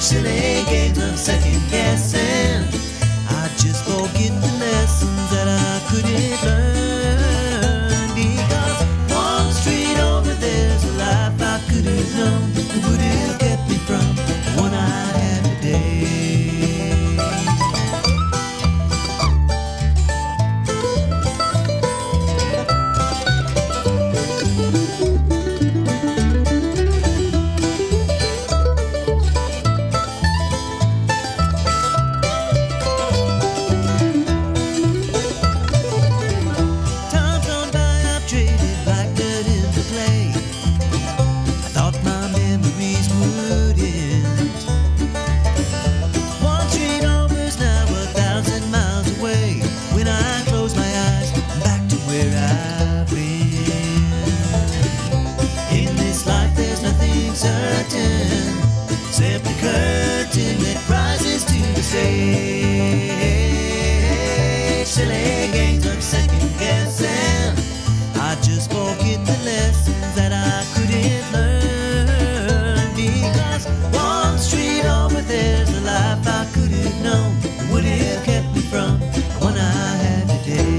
Silly games of second guessing. I just forget the lessons that I couldn't learn. Because one street over there's a life I could have known that would have kept me from the one I had today. Simply curtain that rises to the stage. Silly games of second guessing. I just forget the lessons that I couldn't learn. Because one street over there's a life I could have known that would have kept me from the one I had today.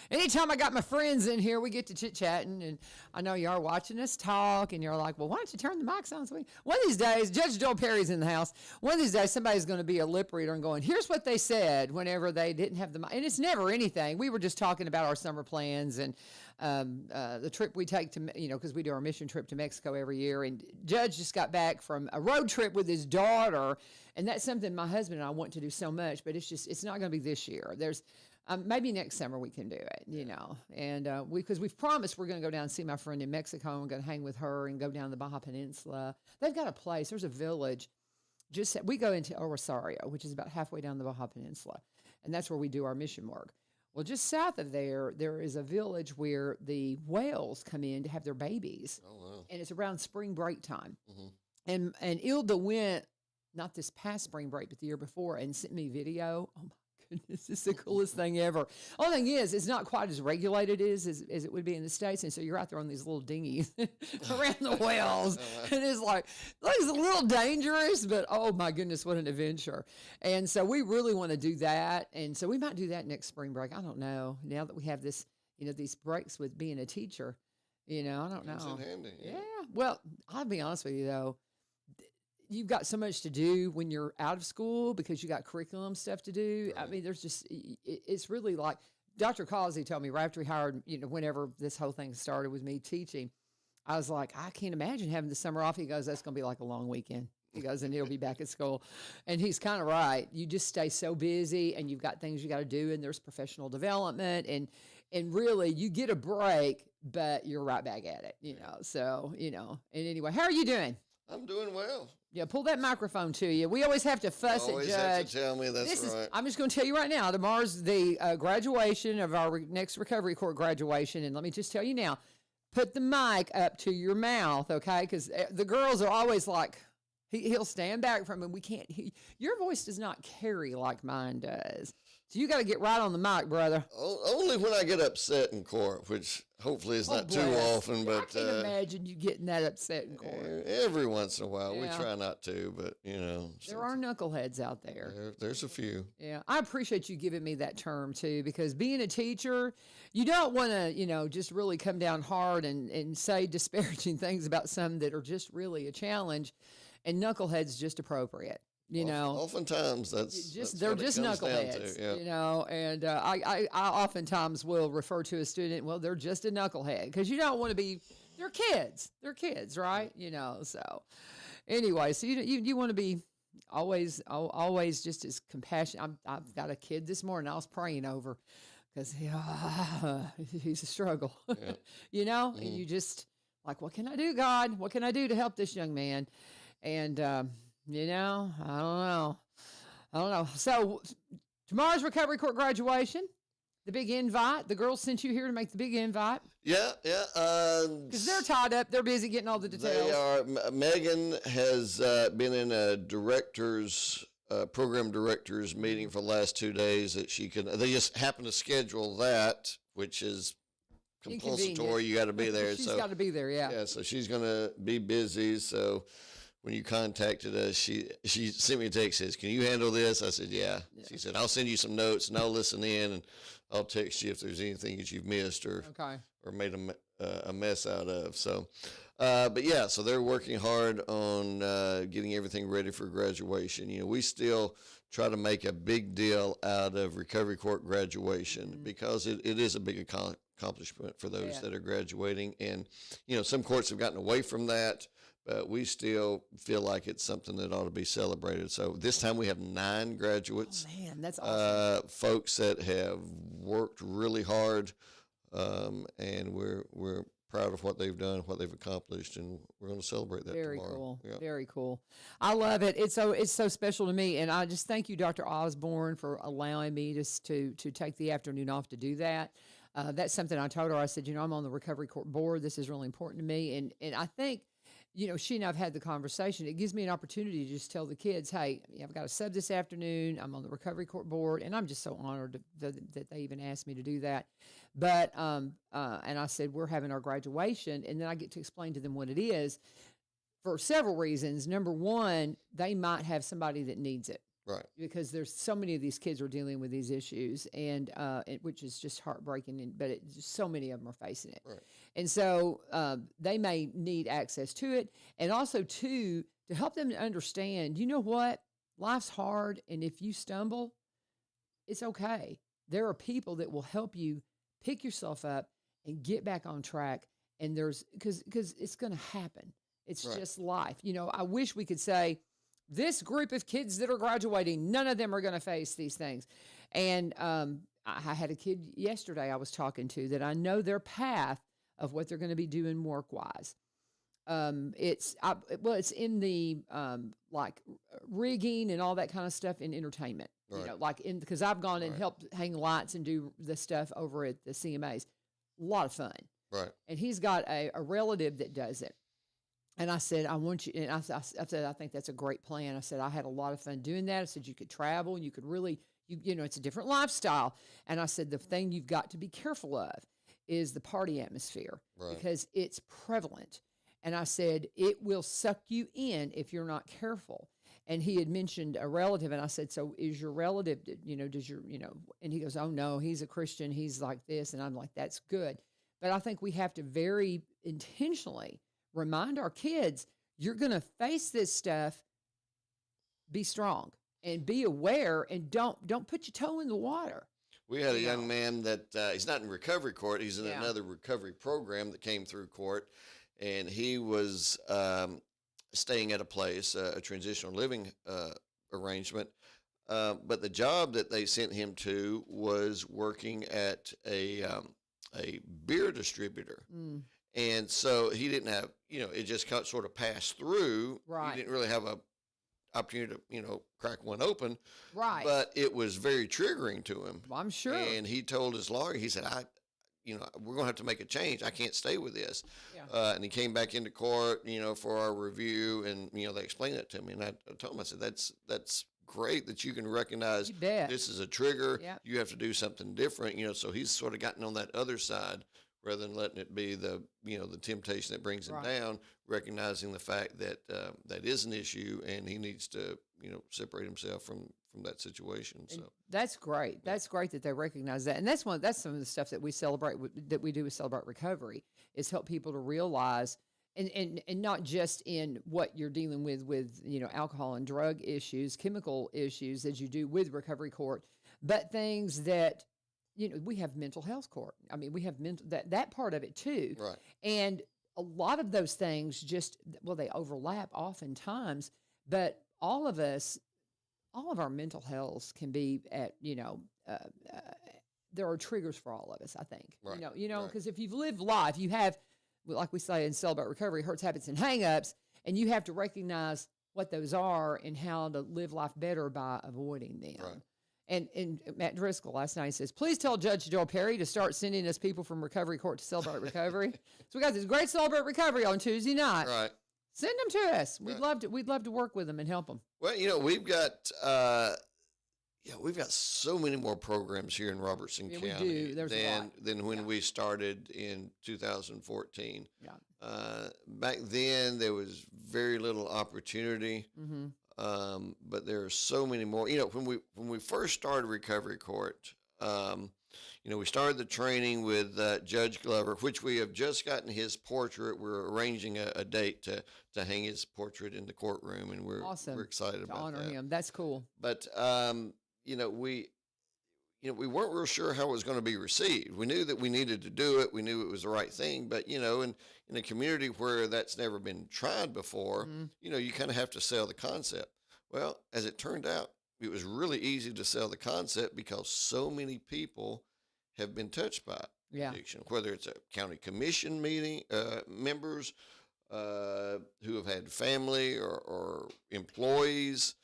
Anytime I got my friends in here, we get to chit-chatting, and I know you are watching us talk, and you're like, well, why don't you turn the mics on? So one of these days, Judge Joel Perry's in the house. One of these days, somebody's going to be a lip reader and going, here's what they said whenever they didn't have the mic. And it's never anything. We were just talking about our summer plans and the trip we take to, because we do our mission trip to Mexico every year. And Judge just got back from a road trip with his daughter, and that's something my husband and I want to do so much, but it's not going to be this year. There's maybe next summer we can do it, and because we've promised we're going to go down and see my friend in Mexico. I'm going to hang with her and go down the Baja Peninsula. They've got a place. There's a village. We go into El Rosario, which is about halfway down the Baja Peninsula, and that's where we do our mission work. Well, just south of there is a village where the whales come in to have their babies. Oh, wow. And it's around spring break time. Mm-hmm. And Ilda went, not this past spring break, but the year before, and sent me video. Oh, my goodness, it's the coolest thing ever. Only thing is, it's not quite as regulated as it would be in the States, and so you're out there on these little dinghies around the whales, and it's like it's a little dangerous, but oh my goodness, what an adventure. And so we really want to do that, and so we might do that next spring break. I don't know, now that we have this, these breaks with being a teacher, I don't know. It's in handy, yeah. Well, I'll be honest with you, though. You've got so much to do when you're out of school because you got curriculum stuff to do. Right. I mean, there's just, it's really like Dr. Causey told me right after he hired, whenever this whole thing started with me teaching, I was like, I can't imagine having the summer off. He goes, that's going to be like a long weekend. He goes, and he'll be back at school. And he's kind of right. You just stay so busy and you've got things you got to do, and there's professional development, and really you get a break, but you're right back at it, So, and anyway, how are you doing? I'm doing well. Yeah, pull that microphone to you. We always have to fuss at Judge. Always have to tell me that's right. I'm just going to tell you right now, tomorrow's the graduation of our next recovery court graduation, and let me just tell you now, put the mic up to your mouth, okay? Because the girls are always like, he'll stand back from him. We can't. Your voice does not carry like mine does. So you got to get right on the mic, brother. Only when I get upset in court, which hopefully is not too often. But I can't imagine you getting that upset in court. Every once in a while, we try not to, but there are knuckleheads out there. There's a few. Yeah, I appreciate you giving me that term too, because being a teacher, you don't want to, just really come down hard and say disparaging things about some that are just really a challenge, and knuckleheads just appropriate. Oftentimes they're just knuckleheads, and I oftentimes will refer to a student, well, they're just a knucklehead, because you don't want to be, they're kids, right? So anyway, so you want to be always just as compassionate. I've got a kid this morning I was praying over, because he's a struggle, and you just like, what can I do, God? What can I do to help this young man? And, I don't know. So tomorrow's recovery court graduation. The big invite. The girls sent you here to make the big invite Yeah. because they're tied up. They're busy getting all the details. They are. Megan has been in a program directors meeting for the last 2 days that she can. They just happen to schedule that, which is compulsory. You got to be there. She's got to be there. Yeah. Yeah. So she's going to be busy. So when you contacted us, she sent me a text, says, "Can you handle this?" I said, "Yeah." She said, "I'll send you some notes and I'll listen in and I'll text you if there's anything that you've missed or made a mess out of." So, but yeah, so they're working hard on getting everything ready for graduation. You know, we still try to make a big deal out of recovery court graduation because it is a big accomplishment for those that are graduating. And, you know, some courts have gotten away from that, but we still feel like it's something that ought to be celebrated. So this time we have 9 graduates. Oh, man, that's awesome. Folks that have worked really hard, and we're proud of what they've done, what they've accomplished, and we're going to celebrate that Very tomorrow. cool. Yeah. Very cool. I love it. It's so special to me, and I just thank you, Dr. Osborne, for allowing me to take the afternoon off to do that. That's something I told her. I said, you know, I'm on the recovery court board. This is really important to me, and I think, you know, she and I've had the conversation. It gives me an opportunity to just tell the kids, hey, I've got a sub this afternoon. I'm on the recovery court board, and I'm just so honored that they even asked me to do that. But, and I said, we're having our graduation, and then I get to explain to them what it is for several reasons. Number one, they might have somebody that needs it. Right. Because there's so many of these kids are dealing with these issues, and which is just heartbreaking. But just so many of them are facing it, Right. and so they may need access to it, and also to help them to understand. You know what? Life's hard, and if you stumble, it's okay. There are people that will help you pick yourself up and get back on track. And there's because it's going to happen. It's just life. You know, I wish we could say, this group of kids that are graduating, none of them are going to face these things. And I had a kid yesterday I was talking to that I know their path of what they're going to be doing work-wise. It's in the like rigging and all that kind of stuff in entertainment. Right. You know, because I've gone and helped hang lights and do the stuff over at the CMAs. A lot of fun. Right. And he's got a relative that does it. And I said, I want you, and I said, I think that's a great plan. I said, I had a lot of fun doing that. I said, you could travel and you could really, you know, it's a different lifestyle. And I said, the thing you've got to be careful of is the party atmosphere because it's prevalent. And I said, it will suck you in if you're not careful. And he had mentioned a relative, and I said, so is your relative, you know, and he goes, oh no, he's a Christian. He's like this. And I'm like, that's good. But I think we have to very intentionally remind our kids, you're going to face this stuff. Be strong and be aware, and don't put your toe in the water. We had a young man that he's not in recovery court. He's in another recovery program that came through court, and he was staying at a place, a transitional living arrangement. But the job that they sent him to was working at a beer distributor. And so he didn't have, you know, it just sort of passed through. Right. He didn't really have a opportunity to, you know, crack one open. Right. But it was very triggering to him. Well, I'm sure. And he told his lawyer, he said, we're going to have to make a change. I can't stay with this. Yeah. And he came back into court, you know, for our review, and, you know, they explained that to me. And I told him, I said, that's great that you can recognize this is a trigger. Yep. You have to do something different, you know. So he's sort of gotten on that other side, rather than letting it be the temptation that brings him down, recognizing the fact that that is an issue, and he needs to, you know, separate himself from that situation. So that's great. That's great that they recognize that. And that's some of the stuff that we celebrate, that we do with Celebrate Recovery, is help people to realize, and not just in what you're dealing with, you know, alcohol and drug issues, chemical issues as you do with recovery court, but things that, you know, we have mental health court. I mean, we have that part of it too. Right. And a lot of those things they overlap oftentimes, but all of our mental health can be at, you know, there are triggers for all of us, I think. Right. You know, because if you've lived life, you have, like we say in Celebrate Recovery, hurts, habits, and hang-ups, and you have to recognize what those are and how to live life better by avoiding them. Right. And Matt Driscoll last night says, please tell Judge Joe Perry to start sending us people from Recovery Court to Celebrate Recovery. So we got this great Celebrate Recovery on Tuesday night. Right. Send them to us. We'd love to work with them and help them. Well, we've got so many more programs here in Robertson County we do. than when we started in 2014. Yeah. Back then, there was very little opportunity, but there are so many more. When we first started Recovery Court, we started the training with Judge Glover, which we have just gotten his portrait. We're arranging a date to hang his portrait in the courtroom, and we're excited about honor that. him. That's cool. But we weren't real sure how it was going to be received. We knew that we needed to do it. We knew it was the right thing. But, in a community where that's never been tried before, you kind of have to sell the concept. Well, as it turned out, it was really easy to sell the concept because so many people have been touched by addiction, whether it's a county commission members who have had family or employees,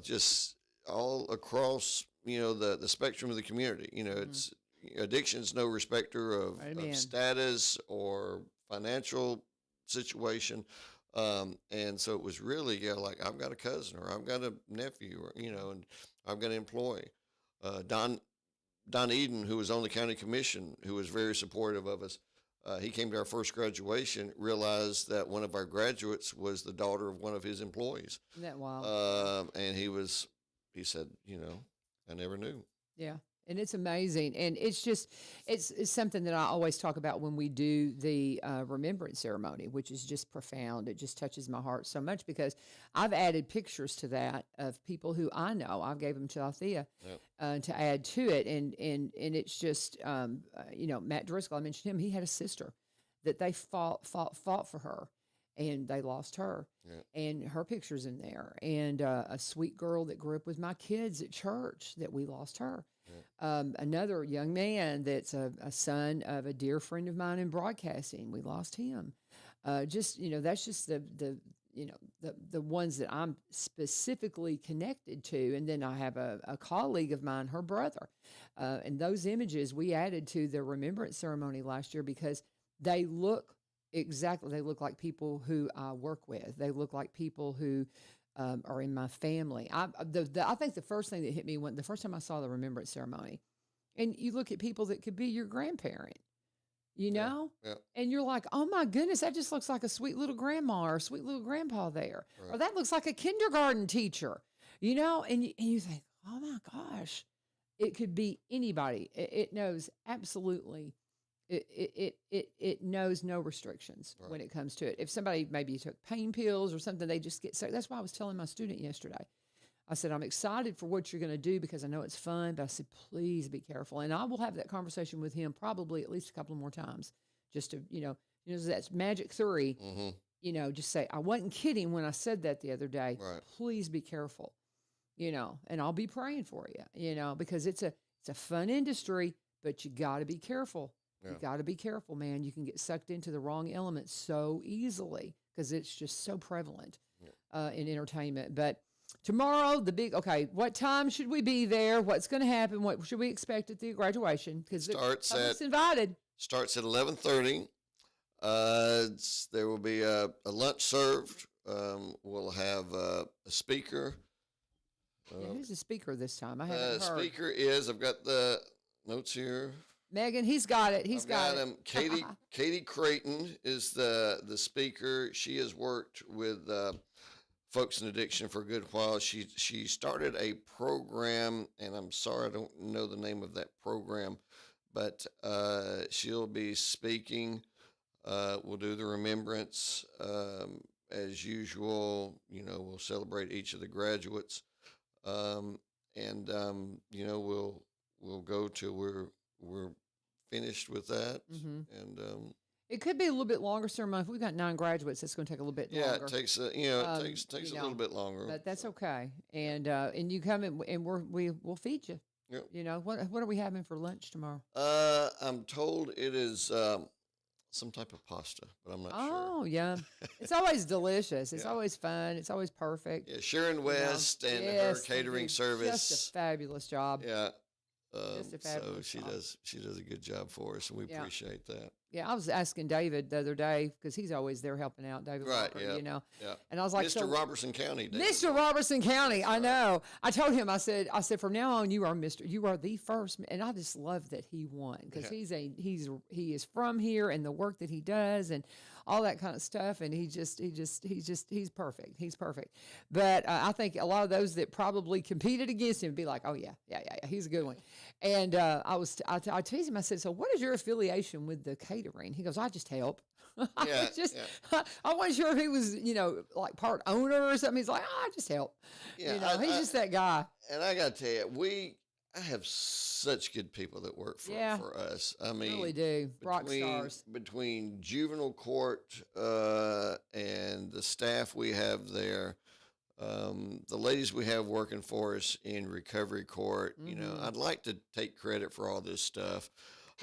just all across, the spectrum of the community. It's addiction's no respecter of status or financial situation. And so it was really, like I've got a cousin or I've got a nephew or, and I've got an employee. Don Eden, who was on the county commission, who was very supportive of us. He came to our first graduation, realized that one of our graduates was the daughter of one of his employees. Isn't that wild? And he said, I never knew. Yeah. And it's amazing. And it's something that I always talk about when we do the remembrance ceremony, which is just profound. It just touches my heart so much because I've added pictures to that of people who I know. I gave them to Althea to add to it. And it's just, Matt Driscoll, I mentioned him, he had a sister that they fought for her. And they lost her, and her picture's in there. And a sweet girl that grew up with my kids at church that we lost her. Another young man that's a son of a dear friend of mine in broadcasting. We lost him. That's just the ones that I'm specifically connected to. And then I have a colleague of mine, her brother. And those images we added to the remembrance ceremony last year because they look like people who I work with. They look like people who are in my family. I think the first thing that hit me the first time I saw the remembrance ceremony, and you look at people that could be your grandparent, and you're like, oh my goodness, that just looks like a sweet little grandma or a sweet little grandpa there, or that looks like a kindergarten teacher, and you think, oh my gosh, it could be anybody. It knows absolutely. It knows no restrictions when it comes to it. If somebody maybe took pain pills or something, they just get sick. That's why I was telling my student yesterday. I said, I'm excited for what you're going to do because I know it's fun, but I said, please be careful. And I will have that conversation with him probably at least a couple more times just to, that's magic 3, just say, I wasn't kidding when I said that the other day. Right. Please be careful, and I'll be praying for you, because it's a fun industry, but you got to be careful. Yeah. You got to be careful, man. You can get sucked into the wrong element so easily because it's just so prevalent in entertainment. But tomorrow, what time should we be there? What's going to happen? What should we expect at the graduation? Because it's invited. Starts at 11:30. There will be a lunch served. We'll have a speaker. Who's the speaker this time? I haven't heard. Speaker is, I've got the notes here. Megan, he's got it. He's got him. Katie Creighton is the speaker. She has worked with folks in addiction for a good while. She started a program, and I'm sorry I don't know the name of that program, but she'll be speaking. We'll do the remembrance as usual. We'll celebrate each of the graduates, and we'll go till we're finished with that, and it could be a little bit longer ceremony. If we've got 9 graduates, it's going to take a little bit longer. Yeah, it takes takes a little bit longer, but that's okay. And you come in, and we'll feed you. Yep. What are we having for lunch tomorrow? I'm told it is some type of pasta, but I'm not sure. Oh, yeah. It's always delicious. It's Yeah. always fun. It's always perfect. Yeah, Sharon West and her Yes, they catering do service. just a fabulous job. Yeah. Just a So fabulous she job. does a good job for us, and we Yeah. appreciate that. Yeah, I was asking David the other day because he's always there helping out, David Right, Walker, yeah. you know. Yeah. And I was like, Mr. so, Robertson County. David. Mr. Robertson County, I know. I told him, I said, from now on, you are the first, and I just love that he won because Yeah. he is from here and the work that he does and all that kind of stuff, and he's perfect. He's perfect. But I think a lot of those that probably competed against him would be like, oh yeah, he's a good one. And I teased him. I said, so what is your affiliation with the catering? He goes, I just help. Yeah, I wasn't sure if he was, like part owner or something. He's like, I just help. Yeah, He's just that guy. And I got to tell you, I have such good people that work for us. I mean, Really do. Rock stars. Between juvenile court and the staff we have there, the ladies we have working for us in recovery court, I'd like to take credit for all this stuff.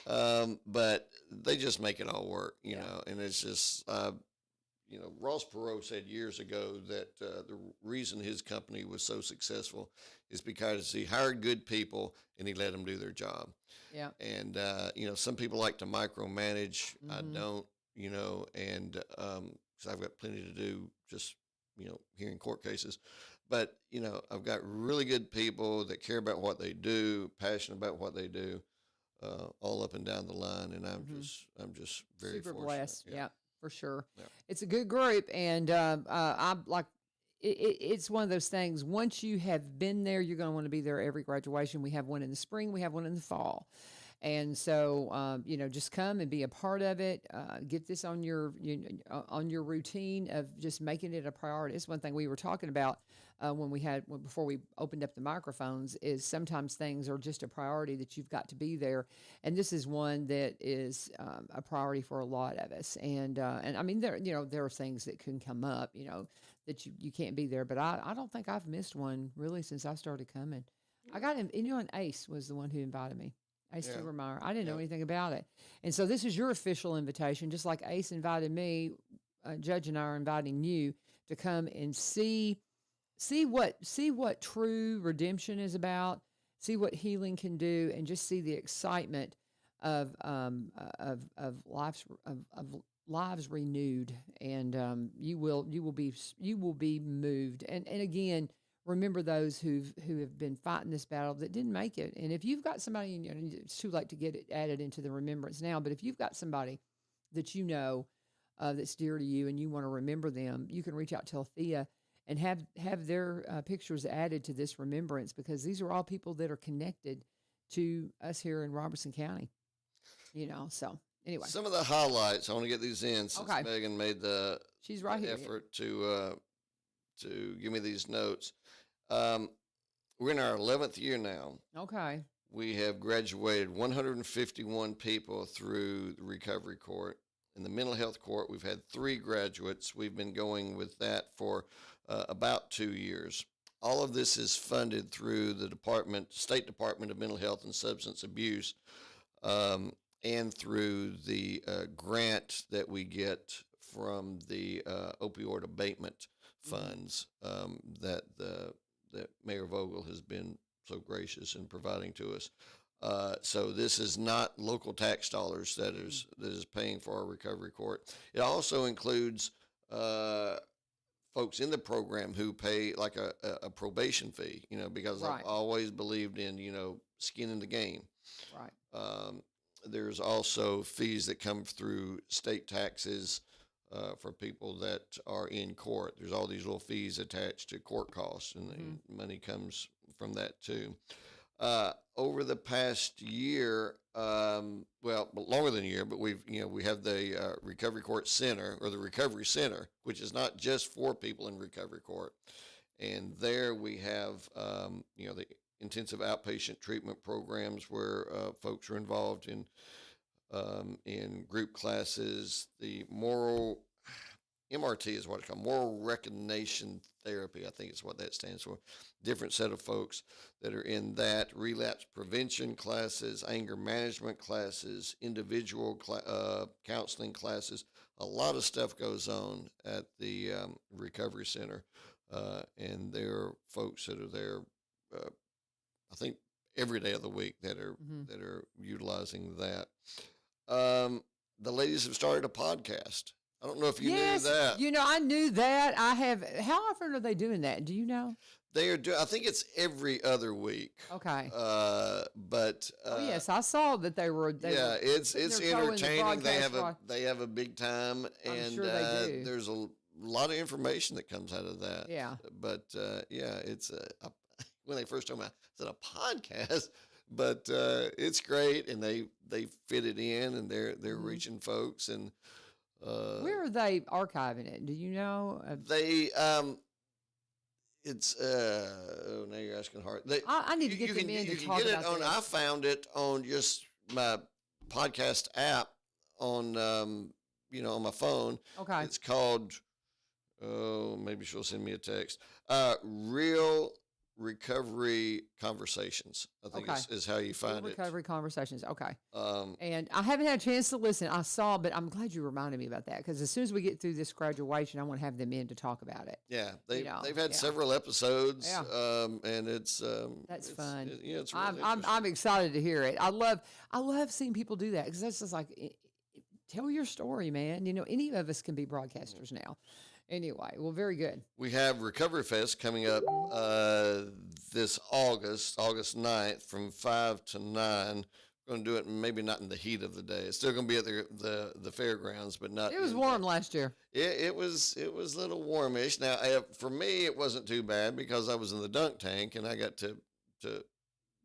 But they just make it all work, you know, and it's just, Ross Perot said years ago that the reason his company was so successful is because he hired good people and he let them do their job. Yeah. And, some people like to micromanage. I don't, and because I've got plenty to do just, hearing court cases. But, I've got really good people that care about what they do, passionate about what they do. All up and down the line, and I'm just very super fortunate. blessed. Yeah, for sure. Yeah. It's a good group, and I'm like, it's one of those things. Once you have been there, you're going to want to be there every graduation. We have one in the spring, we have one in the fall, and so just come and be a part of it. Get this on your routine of just making it a priority. It's one thing we were talking about. Before we opened up the microphones, is sometimes things are just a priority that you've got to be there, and this is one that is a priority for a lot of us. And I mean, there are things that can come up, that you can't be there, but I don't think I've missed one really since I started coming. I got him, and Ace was the one who invited me. Ace Tubermeyer. I didn't know anything about it, and so this is your official invitation, just like Ace invited me. Judge and I are inviting you to come and see what true redemption is about, see what healing can do, and just see the excitement of lives renewed, and you will be moved. And again, remember those who have been fighting this battle that didn't make it. And if you've got somebody, it's too late to get it added into the remembrance now. But if you've got somebody that that's dear to you and you want to remember them, you can reach out to Althea and have their pictures added to this remembrance, because these are all people that are connected to us here in Robertson County. So anyway. Some of the highlights, I want to get these in since Okay. Megan made She's right here. effort to give me these notes. We're in our 11th year now. Okay. We have graduated 151 people through the recovery court. In the mental health court, we've had 3 graduates. We've been going with that for about 2 years. All of this is funded through the State Department of Mental Health and Substance Abuse, and through the grant that we get from the opioid abatement funds that Mayor Vogel has been so gracious in providing to us. So this is not local tax dollars that is paying for our recovery court. It also includes folks in the program who pay like a probation fee, because Right. I've always believed in, skin in the game. Right. There's also fees that come through state taxes for people that are in court. There's all these little fees attached to court costs, and the money comes from that too. Over the past year, longer than a year, but we have the Recovery Court Center, or the Recovery Center, which is not just for people in recovery court. And there we have, the intensive outpatient treatment programs where folks are involved in group classes, the moral MRT is what it's called, moral recognition therapy. I think it's what that stands for. Different set of folks that are in that. Relapse prevention classes, anger management classes, individual counseling classes. A lot of stuff goes on at the recovery center, and there are folks that are there. I think every day of the week that are utilizing that. The ladies have started a podcast. I don't know if you knew that. I knew that. I have. How often are they doing that? Do you know? They are doing. I think it's every other week. Okay. But yes, I saw that they were. It's entertaining. They have a big time, and I'm sure they do. There's a lot of information that comes out of that. Yeah. But it's when they first told me, I said a podcast. But it's great, and they fit it in, and they're reaching folks. And where are they archiving it? Do you know? They it's now you're asking hard. I need to get them in to talk about it on. this. I found it on just my podcast app on on my phone. Okay. It's called. Oh, maybe she'll send me a text. Real Recovery Conversations, I think is how you find it. Recovery Conversations, okay. And I haven't had a chance to listen. I saw, but I'm glad you reminded me about that, because as soon as we get through this graduation, I want to have them in to talk about it. Yeah, they've had several episodes, and it's that's fun. It's really I'm excited to hear it. I love seeing people do that, because that's just like, tell your story, man. Any of us can be broadcasters now. Anyway, well, very good. We have Recovery Fest coming up this August 9th from 5 to 9. We're going to do it maybe not in the heat of the day. It's still going to be at the fairgrounds, but not. It was warm last year. It was a little warmish. Now, for me, it wasn't too bad because I was in the dunk tank and I got to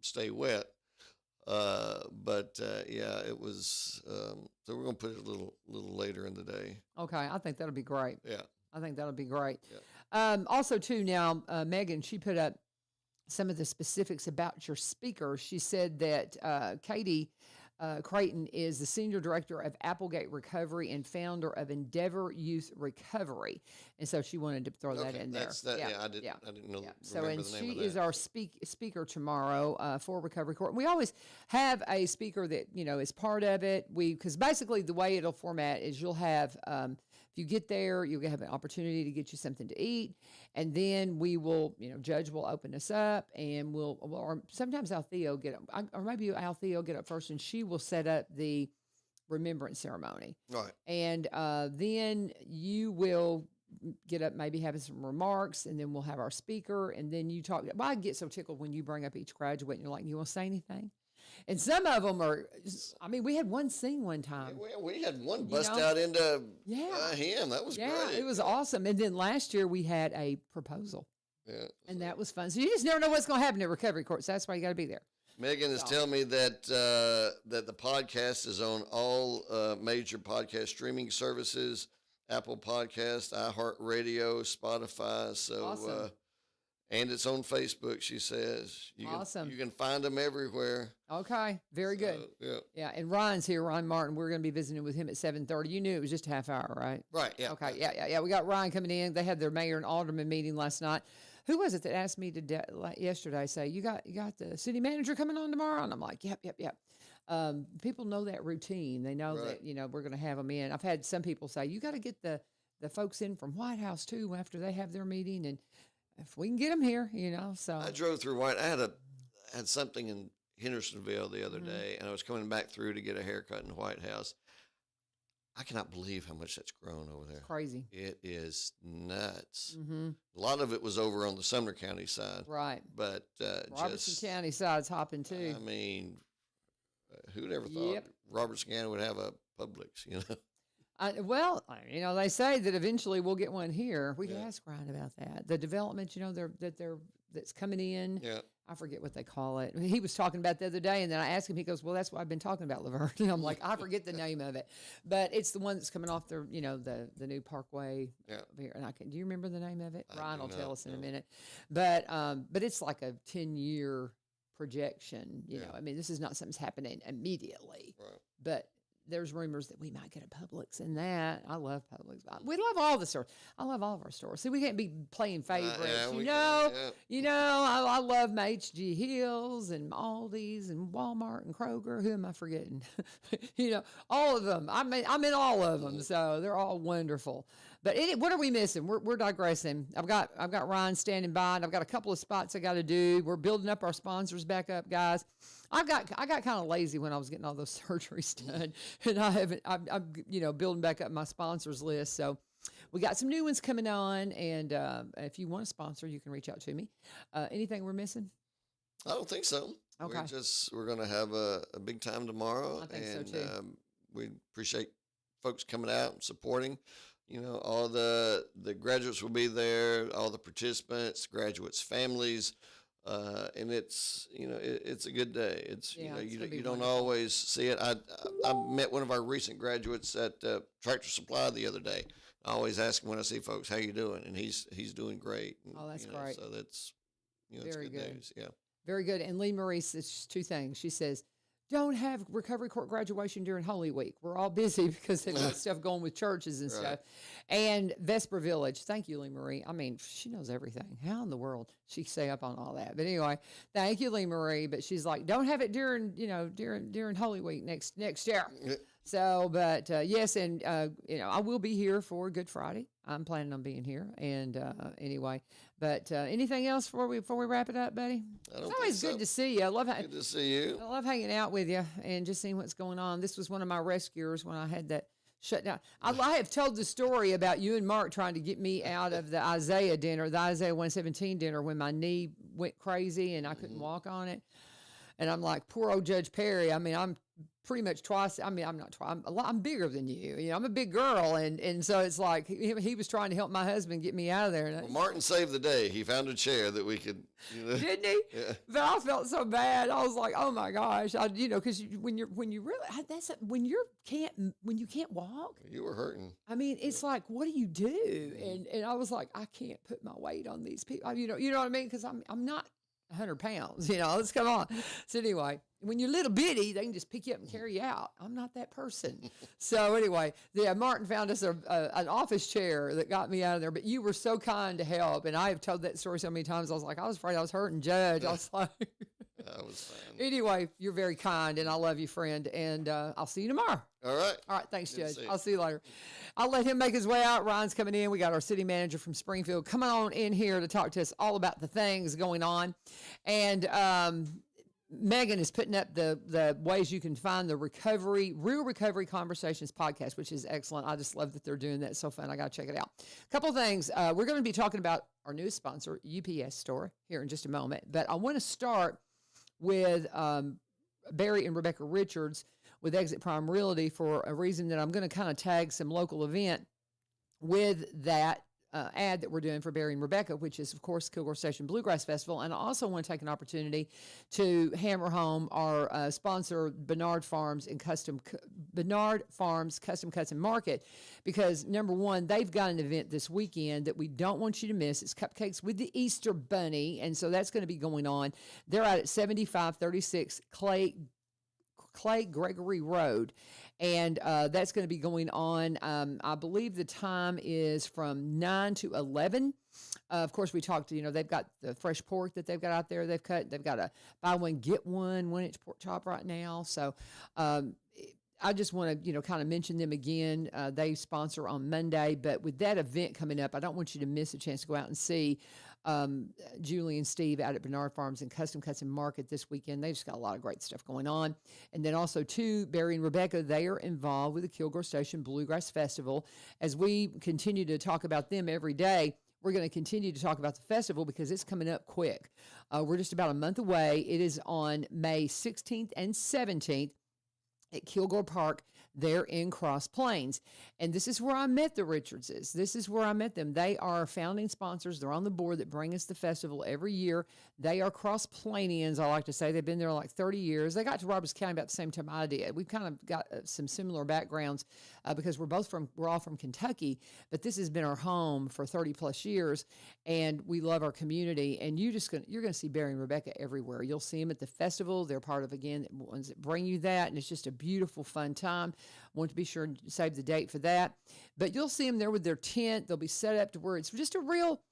stay wet. But it was. So we're going to put it a little later in the day. Okay, I think that'll be great. Yeah. I think that'll be great. Yeah. Also, too, now, Megan, she put up some of the specifics about your speaker. She said that Katie Creighton is the Senior Director of Applegate Recovery and founder of Endeavor Youth Recovery. And so she wanted to throw that in there. I didn't know. Yeah. So, and the name she of that. is our speaker tomorrow for Recovery Court. We always have a speaker that, is part of it. Because basically the way it'll format is you'll have, if you get there, you'll have an opportunity to get you something to eat. And then we will, Judge will open us up, and or sometimes Althea will get up, or maybe Althea will get up first, and she will set up the remembrance ceremony. Right. And then you will get up, maybe having some remarks, and then we'll have our speaker, and then you talk. Well, I get so tickled when you bring up each graduate, and you're like, you want to say anything? And some of them are, we had one sing one time. We had one bust out into him. That was great. Yeah, it was awesome. And then last year we had a proposal. Yeah. And that was fun. So you just never know what's going to happen at Recovery Court. So that's why you got to be there. Megan is telling me that that the podcast is on all major podcast streaming services, Apple Podcast, iHeartRadio, Spotify. So awesome. And it's on Facebook, she says. Awesome. You can find them everywhere. Okay. Very good. Yeah. And Ryan's here, Ryan Martin. We're going to be visiting with him at 7:30. You knew it was just a half hour, right? Right. Yeah. Okay. Yeah. We got Ryan coming in. They had their mayor and alderman meeting last night. Who was it that asked me yesterday, say, you got the city manager coming on tomorrow? And I'm like, yep. People know that routine. They know that, we're going to have them in. I've had some people say, you got to get the folks in from White House too after they have their meeting. And if we can get them here, so. I drove through I had something in Hendersonville the other day, and I was coming back through to get a haircut in the White House. I cannot believe how much that's grown over there. It's crazy. It is nuts. Mm-hmm. A lot of it was over on the Sumner County side. Right. But Robertson County side's hopping too. I mean, who'd ever thought Robertson County would have a Publix, they say that eventually we'll get one here. We can ask Ryan about that. The development, that's coming in. Yeah. I forget what they call it. He was talking about the other day, and then I asked him. He goes, "Well, that's what I've been talking about, LaVern." And I'm like, I forget the name of it, but it's the one that's coming off the new Parkway. Yeah. Here. And do you remember the name of it? Ryan will tell us in a minute. But it's like a 10-year projection. This is not something that's happening immediately. Right. But there's rumors that we might get a Publix, and that I love Publix. We love all the stores. I love all of our stores. See, we can't be playing favorites. I love my H.G. Hills and Aldi's and Walmart and Kroger. Who am I forgetting? All of them. I'm in all of them, so they're all wonderful. But what are we missing? We're digressing. I've got Ryan standing by, and I've got a couple of spots I got to do. We're building up our sponsors back up, guys. I got kind of lazy when I was getting all those surgeries done, and I'm building back up my sponsors list. So we got some new ones coming on, and if you want a sponsor, you can reach out to me. Anything we're missing? I don't think so. Okay. We're going to have a big time tomorrow. I think so too. We appreciate folks coming out and supporting. All the graduates will be there, all the participants, graduates' families, and it's it's a good day. It's you don't always see it. I met one of our recent graduates at Tractor Supply the other day. I always ask him when I see folks, "How you doing?" And he's doing great. And, oh, that's great. So that's it's very good news. Yeah, very good. And Lee Marie says two things. She says, don't have recovery court graduation during Holy Week. We're all busy because they've got stuff going with churches and stuff. And Vesper Village. Thank you, Lee Marie. I mean, she knows everything. How in the world she stay up on all that? But anyway, thank you, Lee Marie. But she's like, don't have it during Holy Week next year. So, but yes, and I will be here for Good Friday. I'm planning on being here. And anyway, but anything else before we wrap it up, buddy? It's always good to see you. Good to see you. I love hanging out with you and just seeing what's going on. This was one of my rescuers when I had that shut down. I have told the story about you and Mark trying to get me out of the Isaiah dinner, the Isaiah 117 dinner, when my knee went crazy and I couldn't walk on it. And I'm like, poor old Judge Perry. I mean, I'm pretty much twice. I mean, I'm not twice. I'm bigger than you. I'm a big girl, and so it's like he was trying to help my husband get me out of there. Well, Martin saved the day. He found a chair that we could. Didn't he? Yeah. But I felt so bad. I was like, oh my gosh, because when you really when you can't walk. You were hurting. I mean, it's like, what do you do? And I was like, I can't put my weight on these people. You know what I mean? Because I'm not 100 pounds. Let's come on. So anyway. When you're little bitty, they can just pick you up and carry you out. I'm not that person. So anyway, Martin found us an office chair that got me out of there. But you were so kind to help, and I have told that story so many times. I was like, I was afraid I was hurting Judge. I was like, I was fine. Anyway, you're very kind, and I love you, friend. And I'll see you tomorrow. All right. All right. Thanks, Judge. I'll see you later. I'll let him make his way out. Ryan's coming in. We got our city manager from Springfield coming on in here to talk to us all about the things going on, and Megan is putting up the ways you can find the Real Recovery Conversations podcast, which is excellent. I just love that they're doing that. It's so fun. I got to check it out. A couple of things. We're going to be talking about our newest sponsor, UPS Store, here in just a moment. But I want to start with Barry and Rebecca Richards with Exit Prime Realty for a reason that I'm going to kind of tag some local event with that ad that we're doing for Barry and Rebecca, which is, of course, Kilgore Station Bluegrass Festival. And I also want to take an opportunity to hammer home our sponsor, Bernard Farms Custom Cuts and Market, because, number one, they've got an event this weekend that we don't want you to miss. It's Cupcakes with the Easter Bunny, and so that's going to be going on. They're out at 7536 Clay Gregory Road, and that's going to be going on. I believe the time is from 9 to 11. Of course, we talked to, they've got the fresh pork that they've got out there. They've cut. They've got a buy one, get one 1-inch pork chop right now. So I just want to, kind of mention them again. They sponsor on Monday, but with that event coming up, I don't want you to miss a chance to go out and see Julie and Steve out at Bernard Farms and Custom Cuts and Market this weekend. They just got a lot of great stuff going on. And then also, too, Barry and Rebecca, they are involved with the Kilgore Station Bluegrass Festival. As we continue to talk about them every day, we're going to continue to talk about the festival because it's coming up quick. We're just about a month away. It is on May 16th and 17th. At Kilgore Park there in Cross Plains. And this is where I met the Richardses. This is where I met them. They are founding sponsors. They're on the board that bring us the festival every year. They are Cross Plainians, I like to say. They've been there like 30 years. They got to Roberts County about the same time I did. We've kind of got some similar backgrounds because we're all from Kentucky, but this has been our home for 30 plus years, and we love our community. And you're going to see Barry and Rebecca everywhere. You'll see them at the festival. They're part of, again, the ones that bring you that, and it's just a beautiful, fun time. Want to be sure and save the date for that. But you'll see them there with their tent. They'll be set up to where it's just a real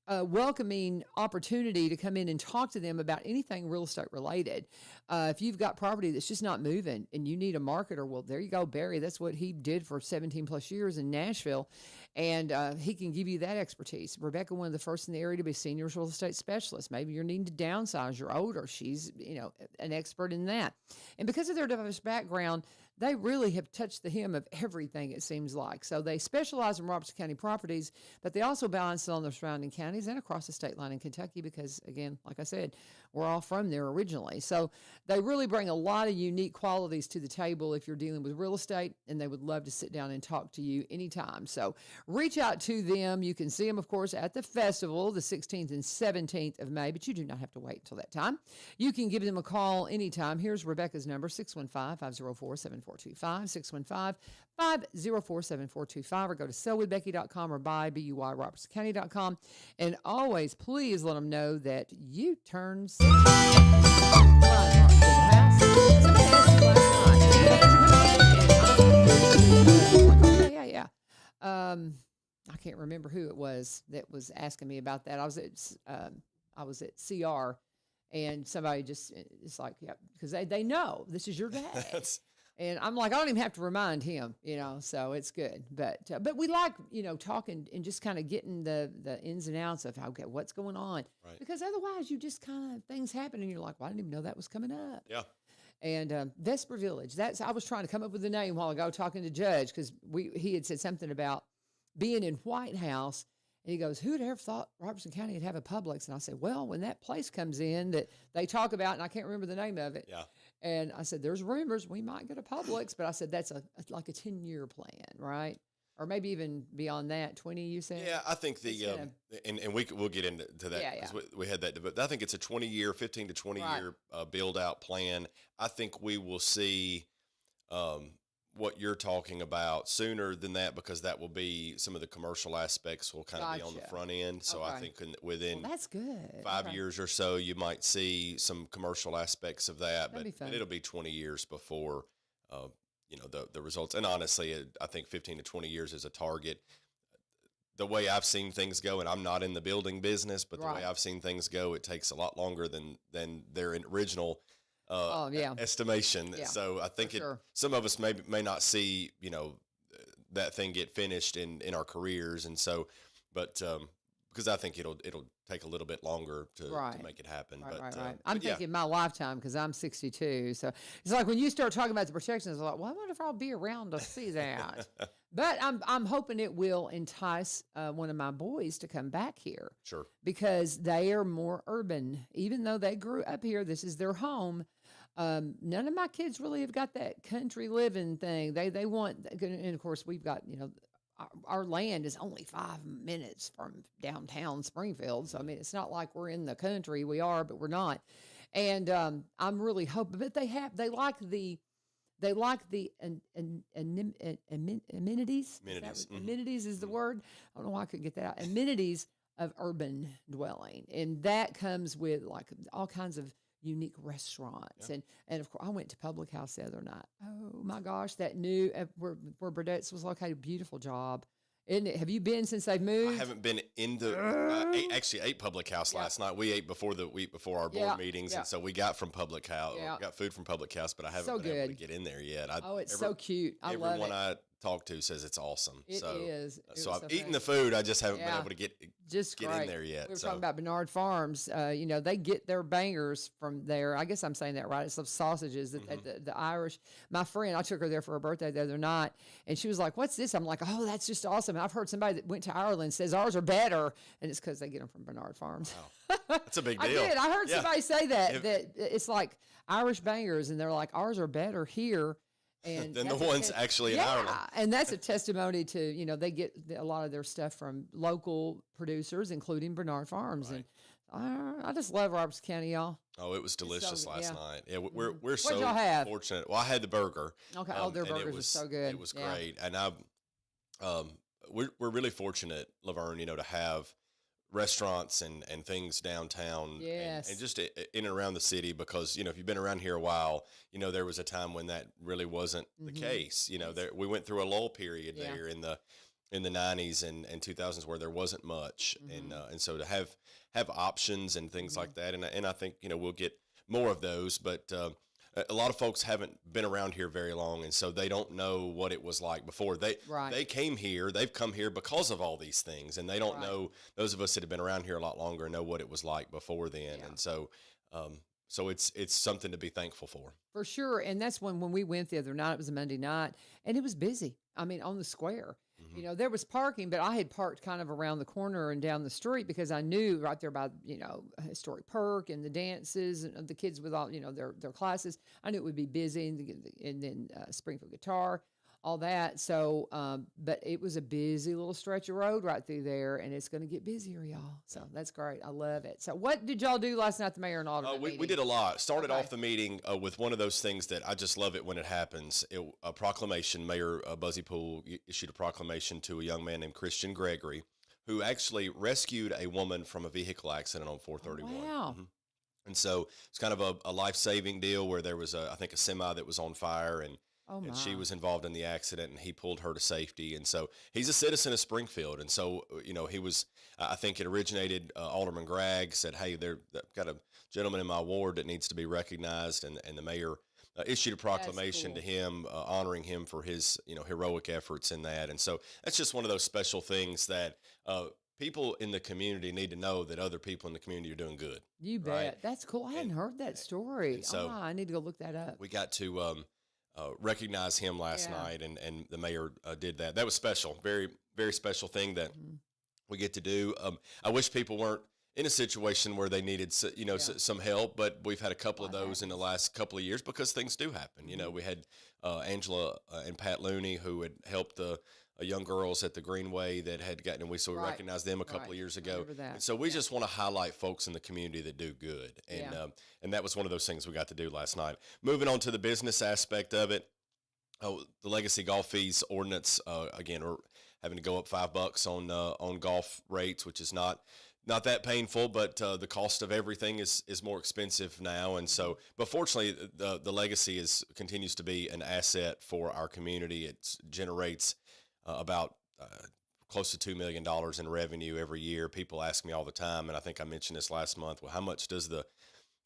welcoming opportunity to come in and talk to them about anything real estate related. If you've got property that's just not moving and you need a marketer, well, there you go, Barry. That's what he did for 17 plus years in Nashville. And he can give you that expertise. Rebecca, one of the first in the area to be senior real estate specialist. Maybe you're needing to downsize. You're older. She's, an expert in that. And because of their diverse background, they really have touched the hem of everything, it seems like. So they specialize in Robertson County properties, but they also balance it on the surrounding counties and across the state line in Kentucky because, again, like I said, we're all from there originally. So they really bring a lot of unique qualities to the table if you're dealing with real estate, and they would love to sit down and talk to you anytime. So reach out to them. You can see them, of course, at the festival, the 16th and 17th of May, but you do not have to wait until that time. You can give them a call anytime. Here's Rebecca's number, 615-504-7425, 615-504-7425, or go to sellwithbecky.com or buy, B-U-Y, robertsoncounty.com. And always, please let them know that you turned 60. Somebody asked you last night. Yeah. I can't remember who it was that was asking me about that. I was at CR, and somebody just, it's like, yeah, because they know this is your dad. And I'm like, I don't even have to remind him, so it's good. But we like, talking and just kind of getting the ins and outs of, okay, what's going on. Right. Because otherwise you just kind of, things happen and you're like, well, I didn't even know that was coming up. Yeah. And Vesper Village, I was trying to come up with a name a while ago talking to Judge because he had said something about being in White House. And he goes, who'd ever thought Robertson County would have a Publix? And I said, well, when that place comes in that they talk about, and I can't remember the name of it. Yeah. And I said, there's rumors we might get a Publix, but I said, that's like a 10-year plan, right? Or maybe even beyond that, 20, you said? Yeah, I think and we'll get into that. Yeah. We had that, but I think it's a 20-year, 15 to 20-year build-out plan. I think we will see what you're talking about sooner than that, because that will be some of the commercial aspects will kind of be on the front end. So I think within that's good. 5 years or so, you might see some commercial aspects of that, but it'll be 20 years before, the results. And honestly, I think 15 to 20 years is a target. The way I've seen things go, and I'm not in the building business, but the way I've seen things go, it takes a lot longer than their original estimation. Yeah, so I think some of us may not see, that thing get finished in our careers. And so, but, because I think it'll take a little bit longer to make it happen. Right. I'm thinking my lifetime because I'm 62. So it's like when you start talking about the protections, I'm like, well, I wonder if I'll be around to see that. But I'm hoping it will entice one of my boys to come back here. Sure. Because they are more urban. Even though they grew up here, this is their home. None of my kids really have got that country living thing. They want, and of course we've got, our land is only 5 minutes from downtown Springfield. So, I mean, it's not like we're in the country. We are, but we're not. And I'm really hoping, but they like the amenities. Amenities is the word. I don't know why I couldn't get that out. Amenities of urban dwelling. And that comes with like all kinds of unique restaurants. And of course, I went to Public House the other night. Oh my gosh, that new, where Burdett's was located, beautiful job. Isn't it? Have you been since they've moved? I haven't been in the, actually ate Public House last night. We ate before the week before our board meetings. And so we got from Public House, got food from Public House, but I haven't been able to get in there yet. It's so cute. I love it. Everyone I talk to says it's awesome. It is. So I've eaten the food. I just haven't been able to get in there yet. We were talking about Bernard Farms. They get their bangers from there. I guess I'm saying that right. It's some sausages that the Irish. My friend, I took her there for her birthday the other night, and she was like, "What's this?" I'm like, "Oh, that's just awesome." And I've heard somebody that went to Ireland says ours are better, and it's because they get them from Bernard Farms. Wow. That's a big deal. I heard somebody say that it's like Irish bangers, and they're like, ours are better here. And than the ones actually in Ireland. And that's a testimony to, they get a lot of their stuff from local producers, including Bernard Farms. Right. And I just love Robertson County, y'all. Oh, it was delicious last night. Yeah, we're What'd so y'all have? fortunate. Well, I had the burger. Okay, their burgers are so good. It was great. And we're really fortunate, LaVern, to have restaurants and things downtown, Yes. and just in and around the city, because if you've been around here a while, there was a time when that really wasn't the case. We went through a lull period there in the 90s and 2000s where there wasn't much, and so to have options and things like that, and I think we'll get more of those, but a lot of folks haven't been around here very long, and so they don't know what it was like before. They've come here because of all these things, and they don't know. Those of us that have been around here a lot longer know what it was like before then, and so it's something to be thankful for. For sure, and that's when we went the other night. It was a Monday night, and it was busy. I mean, on the square. There was parking, but I had parked kind of around the corner and down the street because I knew right there by, Historic Perk and the dances and the kids with all, their classes. I knew it would be busy, and then Springfield Guitar, all that. So, but it was a busy little stretch of road right through there, and it's going to get busier, y'all. So that's great. I love it. So what did y'all do last night, the mayor and alderman meeting? We did a lot. Started off the meeting with one of those things that I just love it when it happens. A proclamation. Mayor Buzzy Poole issued a proclamation to a young man named Christian Gregory, who actually rescued a woman from a vehicle accident on 431. Oh, wow. And so it's kind of a life-saving deal where there was I think a semi that was on fire, and she was involved in the accident, and he pulled her to safety. And so he's a citizen of Springfield. And so, he was, I think it originated, Alderman Gregg said, hey, they've got a gentleman in my ward that needs to be recognized. And the mayor issued a proclamation to him, honoring him for his, heroic efforts in that. And so that's just one of those special things that people in the community need to know, that other people in the community are doing good. You bet. Right? That's cool. I hadn't heard that story. So I need to go look that up. We got to recognize him last night, and the mayor did that. That was special. Very, very special thing that we get to do. I wish people weren't in a situation where they needed, some help, but we've had a couple of those in the last couple of years because things do happen. We had Angela and Pat Looney, who had helped the young girls at the Greenway that had gotten, and we recognized them a couple of years ago. And so we just want to highlight folks in the community that do good. And that was one of those things we got to do last night. Moving on to the business aspect of it. The legacy golf fees ordinance, again, we're having to go up $5 on golf rates, which is not that painful, but the cost of everything is more expensive now. And so, but fortunately, the legacy continues to be an asset for our community. It generates about close to $2 million in revenue every year. People ask me all the time, and I think I mentioned this last month. Well, how much does the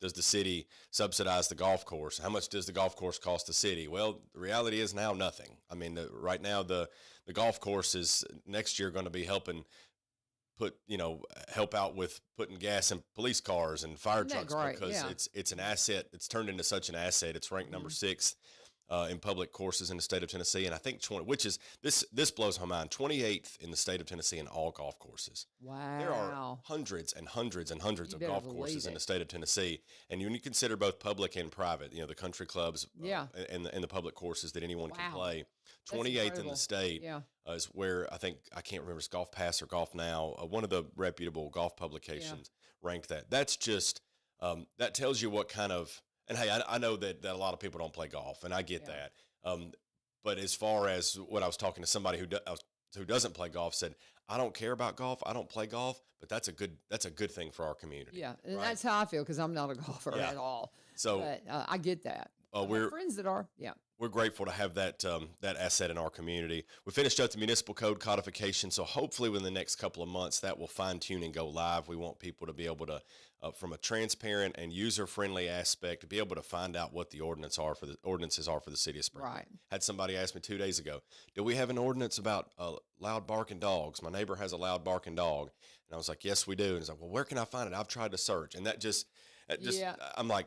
city subsidize the golf course? How much does the golf course cost the city? Well, the reality is now nothing. I mean, right now the golf course is next year going to be helping help out with putting gas in police cars and fire trucks, because it's an asset. It's turned into such an asset. It's ranked number 6 in public courses in the state of Tennessee, and I think this blows my mind, 28th in the state of Tennessee in all golf courses. Wow. There are hundreds and hundreds and hundreds of golf courses in the state of Tennessee, and when you consider both public and private, the country clubs and the public courses that anyone can play, 28th in the state is where I can't remember, it's Golf Pass or Golf Now, one of the reputable golf publications ranked that. That's just, that tells you what kind of, and hey, I know that a lot of people don't play golf, and I get that. But as far as what I was talking to somebody who doesn't play golf said, I don't care about golf, I don't play golf, but that's a good thing for our community. Yeah, and that's how I feel, because I'm not a golfer at all. So but, I get that. We're friends that are. Yeah. We're grateful to have that asset in our community. We finished up the municipal code codification, so hopefully within the next couple of months that will fine tune and go live. We want people to be able to, from a transparent and user friendly aspect, to be able to find out what the ordinances are for the city of Springfield. Right. Had somebody ask me 2 days ago, do we have an ordinance about loud barking dogs? My neighbor has a loud barking dog, and I was like, yes, we do. And he's like, well, where can I find it? I've tried to search, and that just I'm like,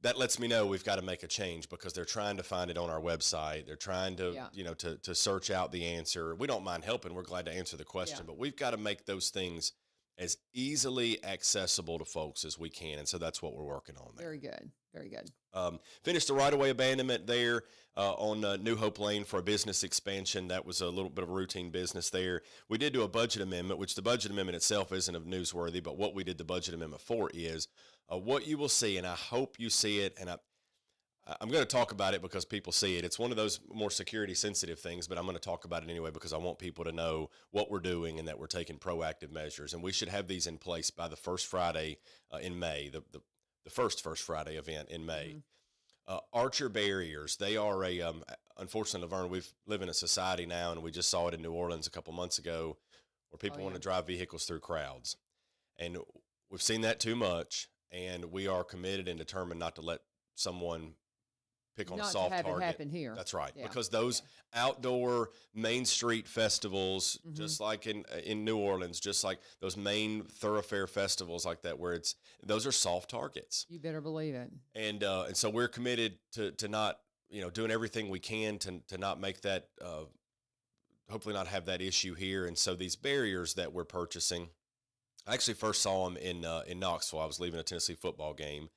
that lets me know we've got to make a change, because they're trying to find it on our website. They're trying to, to search out the answer. We don't mind helping. We're glad to answer the question, but we've got to make those things as easily accessible to folks as we can. And so that's what we're working on there. Very good. Very good. Finished the right-of-way abandonment there on New Hope Lane for a business expansion. That was a little bit of a routine business there. We did do a budget amendment, which the budget amendment itself isn't of newsworthy, but what we did the budget amendment for is what you will see, and I hope you see it, and I'm going to talk about it because people see it. It's one of those more security sensitive things, but I'm going to talk about it anyway because I want people to know what we're doing and that we're taking proactive measures. And we should have these in place by the first Friday in May, the first Friday event in May. Archer barriers, they are unfortunately, LaVern, we live in a society now, and we just saw it in New Orleans a couple months ago, where people want to drive vehicles through crowds. And we've seen that too much, and we are committed and determined not to let someone pick on a soft target. Not to have it happen here. That's right. Yeah. Because those outdoor Main Street festivals, just like in New Orleans, just like those main thoroughfare festivals like that, where those are soft targets. You better believe it. And so we're committed to not, doing everything we can to not make that, hopefully not have that issue here. And so these barriers that we're purchasing, I actually first saw them in Knoxville. I was leaving a Tennessee football game,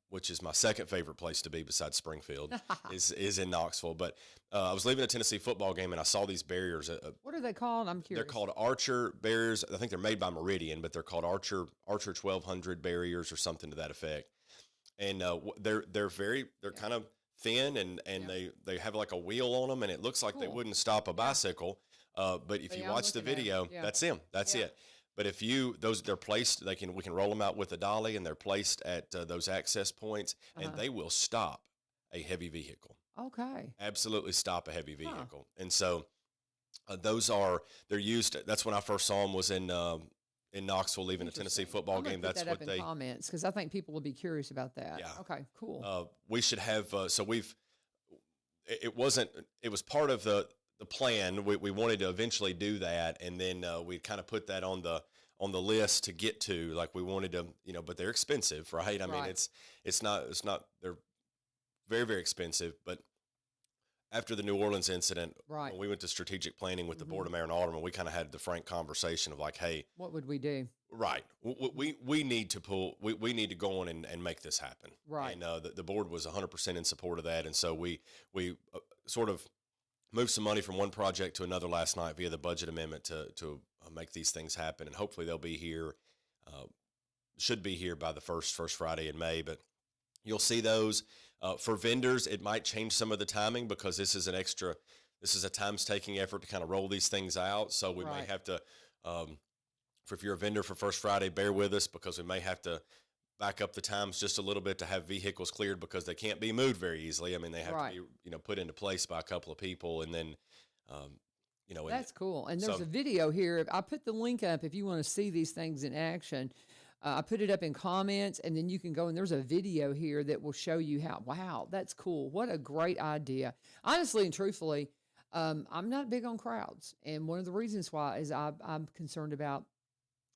which is my second favorite place to be besides Springfield, is in Knoxville. But I was leaving a Tennessee football game, and I saw these barriers. What are they called? I'm curious. They're called Archer barriers. I think they're made by Meridian, but they're called Archer 1200 barriers or something to that effect. And they're kind of thin, and they have like a wheel on them, and it looks like they wouldn't stop a bicycle. But if you watch the video, that's them. That's it. But if they're placed, we can roll them out with a dolly, and they're placed at those access points, and they will stop a heavy vehicle. Okay. Absolutely stop a heavy vehicle. And so they're used. That's when I first saw them, was in Knoxville, leaving a Tennessee football game. That's what they comments, because I think people will be curious about that. Yeah. Okay. Cool. We should have. It was part of the plan. We wanted to eventually do that, and then we kind of put that on the list to get to. Like, we wanted to, but they're expensive, right? I mean, it's not. They're very, very expensive. But after the New Orleans incident, when we went to strategic planning with the Board of Mayor and Aldermen, we kind of had the frank conversation of like, hey, what would we do? Right. We need to we need to go on and make this happen. Right. And the board was 100% in support of that, and so we sort of moved some money from one project to another last night via the budget amendment to make these things happen. And hopefully they'll be here, should be here by the first Friday in May. But you'll see those. For vendors, it might change some of the timing because this is a times-taking effort to kind of roll these things out. So we may have to, if you're a vendor for First Friday, bear with us, because we may have to back up the times just a little bit to have vehicles cleared, because they can't be moved very easily. I mean, they have to be, put into place by a couple of people, and then, That's cool. And there's a video here. I put the link up if you want to see these things in action. I put it up in comments, and then you can go, and there's a video here that will show you wow, that's cool. What a great idea. Honestly and truthfully, I'm not big on crowds. And one of the reasons why is I'm concerned about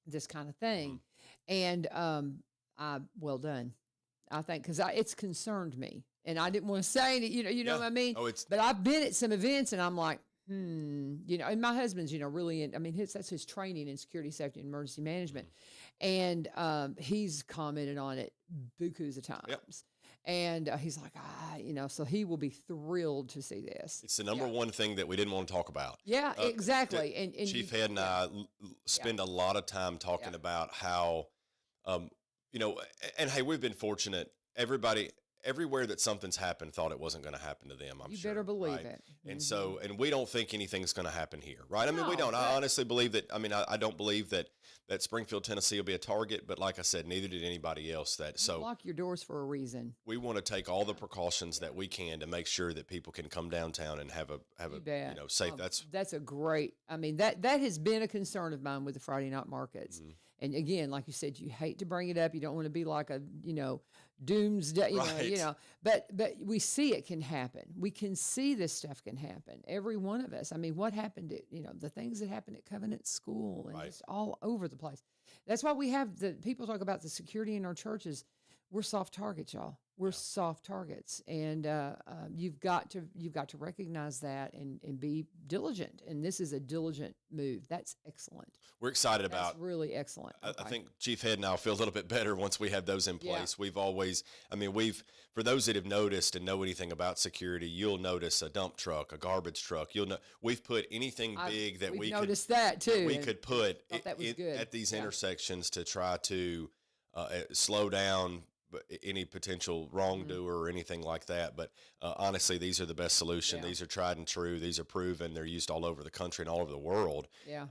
this kind of thing. And, well done, I think, because it's concerned me, and I didn't want to say it. You know what I mean. But I've been at some events, and I'm like, and my husband's, really that's his training in security, safety, and emergency management, and he's commented on it bukus of times, and he's like, so he will be thrilled to see this. It's the number one thing that we didn't want to talk about. Yeah, exactly. And Chief Head and I spend a lot of time talking about how. And hey, we've been fortunate. Everywhere that something's happened thought it wasn't going to happen to them. I'm sure. You better believe it. And so, and we don't think anything's going to happen here, right? I mean, we don't. I honestly believe that. I mean, I don't believe that Springfield, Tennessee will be a target, but like I said, neither did anybody else. So lock your doors for a reason. We want to take all the precautions that we can to make sure that people can come downtown and have a safe. That's a great. I mean, that has been a concern of mine with the Friday night markets. And again, like you said, you hate to bring it up. You don't want to be like a, doomsday, but we see it can happen. We can see this stuff can happen. Every one of us. I mean, what happened at, the things that happened at Covenant School and just all over the place. That's why we have people talk about the security in our churches. We're soft targets, y'all. We're soft targets, and you've got to recognize that and be diligent. And this is a diligent move. That's excellent. We're excited about. That's really excellent. I think Chief Head and I will feel a little bit better once we have those in place. We've always, for those that have noticed and know anything about security, you'll notice a dump truck, a garbage truck. We've put anything big that we noticed that too. We could put at these intersections to try to slow down any potential wrongdoer or anything like that. But honestly, these are the best solution. Yeah. These are tried and true. These are proven. They're used all over the country and all over the world. Yeah.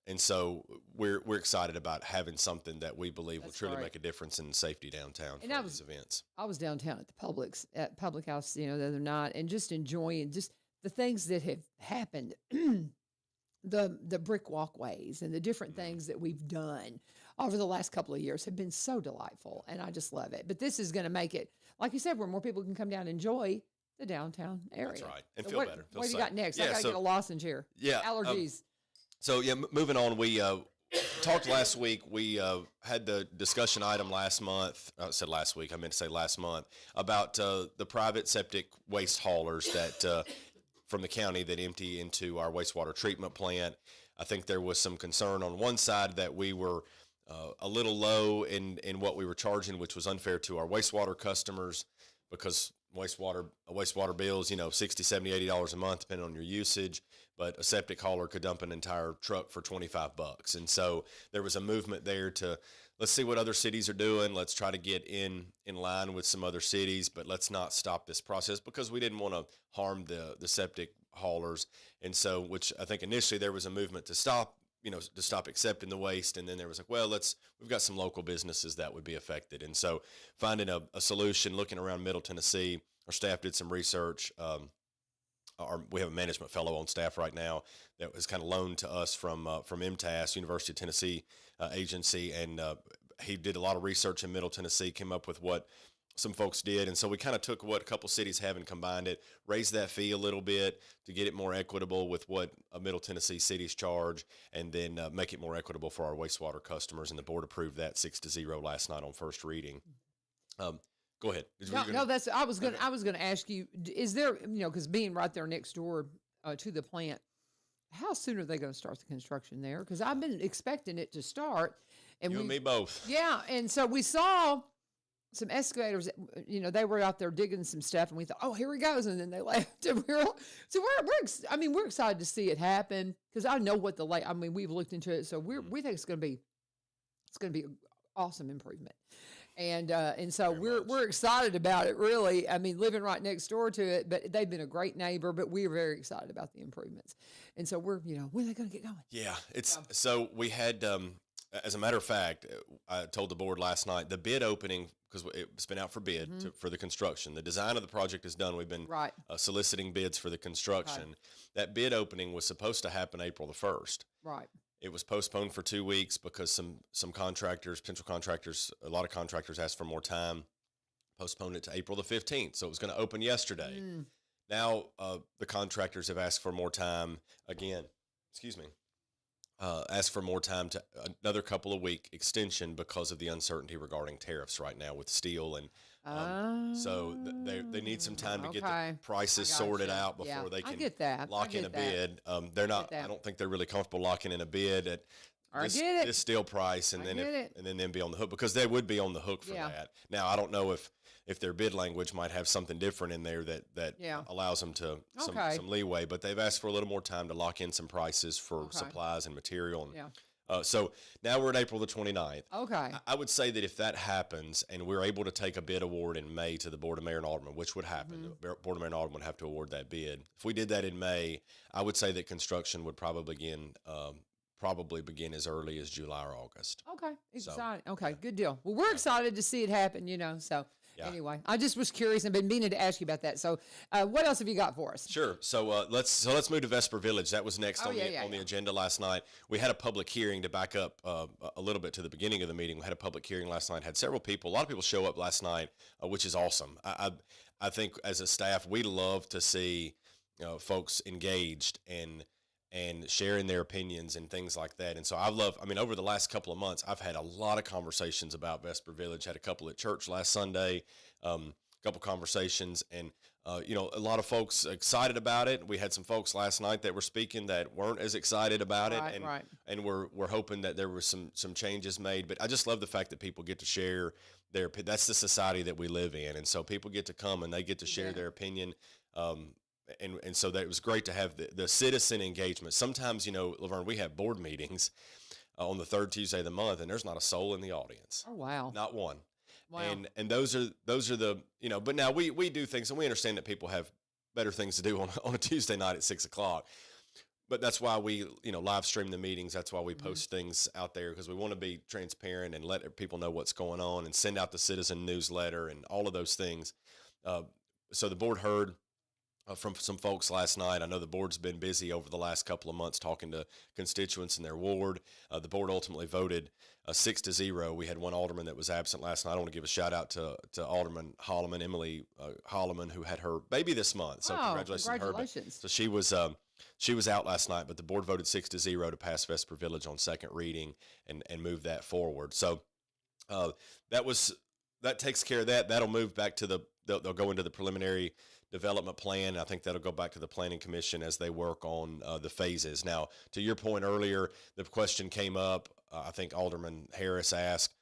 And so we're excited about having something that we believe will That's truly right. make a difference in safety downtown And for these events. I was downtown at the Public House, the other night, and just enjoying just the things that have happened, the brick walkways and the different things that we've done over the last couple of years have been so delightful, and I just love it. But this is going to make it, like you said, where more people can come down and enjoy the downtown area. That's right, and So feel better. Feel what do you safe. got next? Yeah, I got to so- get a lozenge here. Yeah, Allergies. So moving on, we talked last week. We had the discussion item last month. I said last week. I meant to say last month about the private septic waste haulers that from the county that empty into our wastewater treatment plant. I think there was some concern on one side that we were a little low in what we were charging, which was unfair to our wastewater customers because wastewater bills, $60, $70, $80 a month, depending on your usage. But a septic hauler could dump an entire truck for $25. And so there was a movement there to, let's see what other cities are doing. Let's try to get in line with some other cities, but let's not stop this process because we didn't want to harm the septic haulers. And so, which I think initially there was a movement to stop accepting the waste. And then there was like, well, we've got some local businesses that would be affected. And so finding a solution, looking around Middle Tennessee, our staff did some research. We have a management fellow on staff right now that was kind of loaned to us from MTAS, University of Tennessee agency. And he did a lot of research in Middle Tennessee, came up with what some folks did. And so we kind of took what a couple cities have and combined it, raised that fee a little bit to get it more equitable with what Middle Tennessee cities charge, and then make it more equitable for our wastewater customers. And the board approved that 6-0 last night on first reading. Go ahead. I was going to ask you, is there, because being right there next door to the plant, how soon are they going to start the construction there? Because I've been expecting it to start. And you and me both. Yeah. And so we saw some excavators, they were out there digging some stuff, and we thought, oh, here he goes. And then they left. And we're excited to see it happen because I know what we've looked into it. So we think it's going to be an awesome improvement. And so we're excited about it, really. I mean, living right next door to it, but they've been a great neighbor, but we're very excited about the improvements. And so when are they going to get going? Yeah, so we had, as a matter of fact, I told the board last night, the bid opening, because it's been out for bid for the construction. The design of the project is done. We've been soliciting bids for the construction. Okay. That bid opening was supposed to happen April the 1st. Right. It was postponed for 2 weeks because some contractors, potential contractors, a lot of contractors asked for more time, postponed it to April the 15th. So it was going to open yesterday. Now the contractors have asked for more time again, asked for more time to another couple of week extension because of the uncertainty regarding tariffs right now with steel. And so they need some time to get the prices sorted out before they can lock in a bid. They're not, I don't think they're really comfortable locking in a bid at this steel price and then be on the hook, because they would be on the hook for that. Now, I don't know if their bid language might have something different in there that allows them to some leeway, but they've asked for a little more time to lock in some prices for supplies and material. And, so now we're at April the 29th. Okay. I would say that if that happens and we're able to take a bid award in May to the Board of Mayor and Alderman, which would happen, the Board of Mayor and Alderman would have to award that bid. If we did that in May, I would say that construction would probably begin as early as July or August. Okay. Exciting. Okay. Good deal. Well, we're excited to see it happen, so. Yeah. Anyway, I just was curious and been meaning to ask you about that. So, what else have you got for us? Sure. So let's move to Vesper Village. That was next on the agenda last night. We had a public hearing to back up a little bit to the beginning of the meeting. We had a public hearing last night. Had a lot of people show up last night, which is awesome. I think as a staff, we love to see folks engaged and sharing their opinions and things like that. And so over the last couple of months, I've had a lot of conversations about Vesper Village. Had a couple at church last Sunday, a couple conversations, and a lot of folks excited about it. We had some folks last night that were speaking that weren't as excited about it, and we're hoping that there were some changes made. But I just love the fact that people get to share that's the society that we live in, and so people get to come and they get to share their opinion. And so that it was great to have the citizen engagement. Sometimes, LaVern, we have board meetings on the third Tuesday of the month, and there's not a soul in the audience. Oh, wow. Not one. Wow. And those are the, but now we do things, and we understand that people have better things to do on a Tuesday night at 6:00. But that's why we, live stream the meetings. That's why we post things out there, because we want to be transparent and let people know what's going on, and send out the citizen newsletter and all of those things. So the board heard from some folks last night. I know the board's been busy over the last couple of months talking to constituents in their ward. The board ultimately voted 6-0. We had one alderman that was absent last night. I want to give a shout out to Alderman Holloman, Emily Holloman, who had her baby this month. So congratulations to her. So she was out last night, but the board voted 6-0 to pass Vesper Village on second reading and move that forward. So that takes care of that. That'll move back to they'll go into the preliminary development plan. I think that'll go back to the Planning Commission as they work on the phases. Now, to your point earlier, the question came up. I think Alderman Harris asked,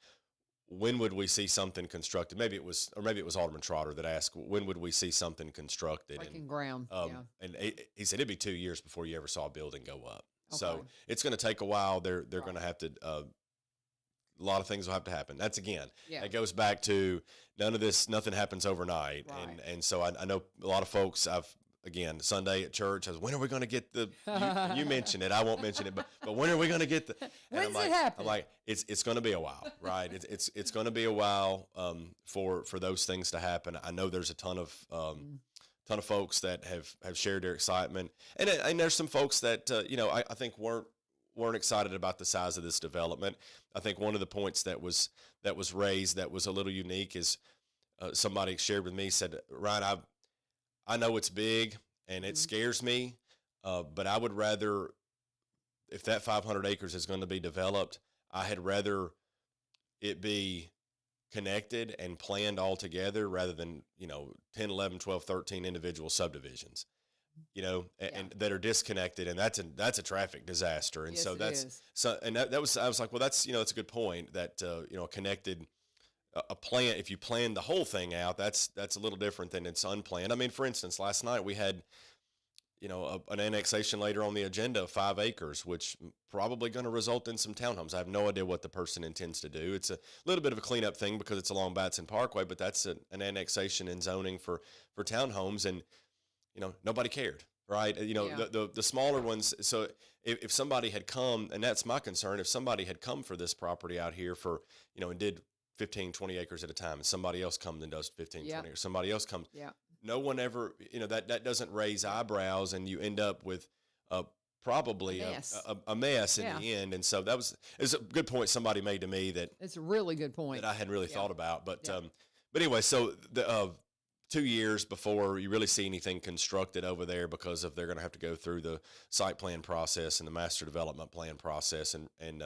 when would we see something constructed? Maybe it was Alderman Trotter that asked, when would we see something constructed? Breaking ground. And he said it'd be 2 years before you ever saw a building go up. Okay. So it's going to take a while. They're going to have to. A lot of things will have to happen. That's it goes back to nothing happens overnight. Right. And so I know a lot of folks, Sunday at church, when are we going to get you mentioned it, I won't mention it, but when are we going to get when's it happen? I'm like, it's going to be a while, right? It's going to be a while, for those things to happen. I know there's a ton of folks that have shared their excitement. And there's some folks that, I think weren't excited about the size of this development. I think one of the points that was raised that was a little unique is somebody shared with me, said, Ryan, I know it's big and it scares me, but I would rather, if that 500 acres is going to be developed, I had rather it be connected and planned all together rather than, 10, 11, 12, 13 individual subdivisions. And that are disconnected, and that's a traffic disaster. And yes, that was I was like, well, that's a good point, that connected a plan. If you plan the whole thing out, that's a little different than it's unplanned. I mean, for instance, last night we had an annexation later on the agenda of 5 acres, which probably going to result in some townhomes. I have no idea what the person intends to do. It's a little bit of a cleanup thing because it's along Batson Parkway, but that's an annexation and zoning for townhomes, and nobody cared, right? The smaller ones. So if somebody had come, and that's my concern, if somebody had come for this property out here for, and did 15, 20 acres at a time, and somebody else comes and does 15, 20 acres, somebody else comes. Yeah. No one ever, that doesn't raise eyebrows, and you end up with probably a mess in the end. And so it's a good point somebody made to me that. It's a really good point. That I hadn't really thought about. But anyway, so the 2 years before you really see anything constructed over there, because they're going to have to go through the site plan process and the master development plan process and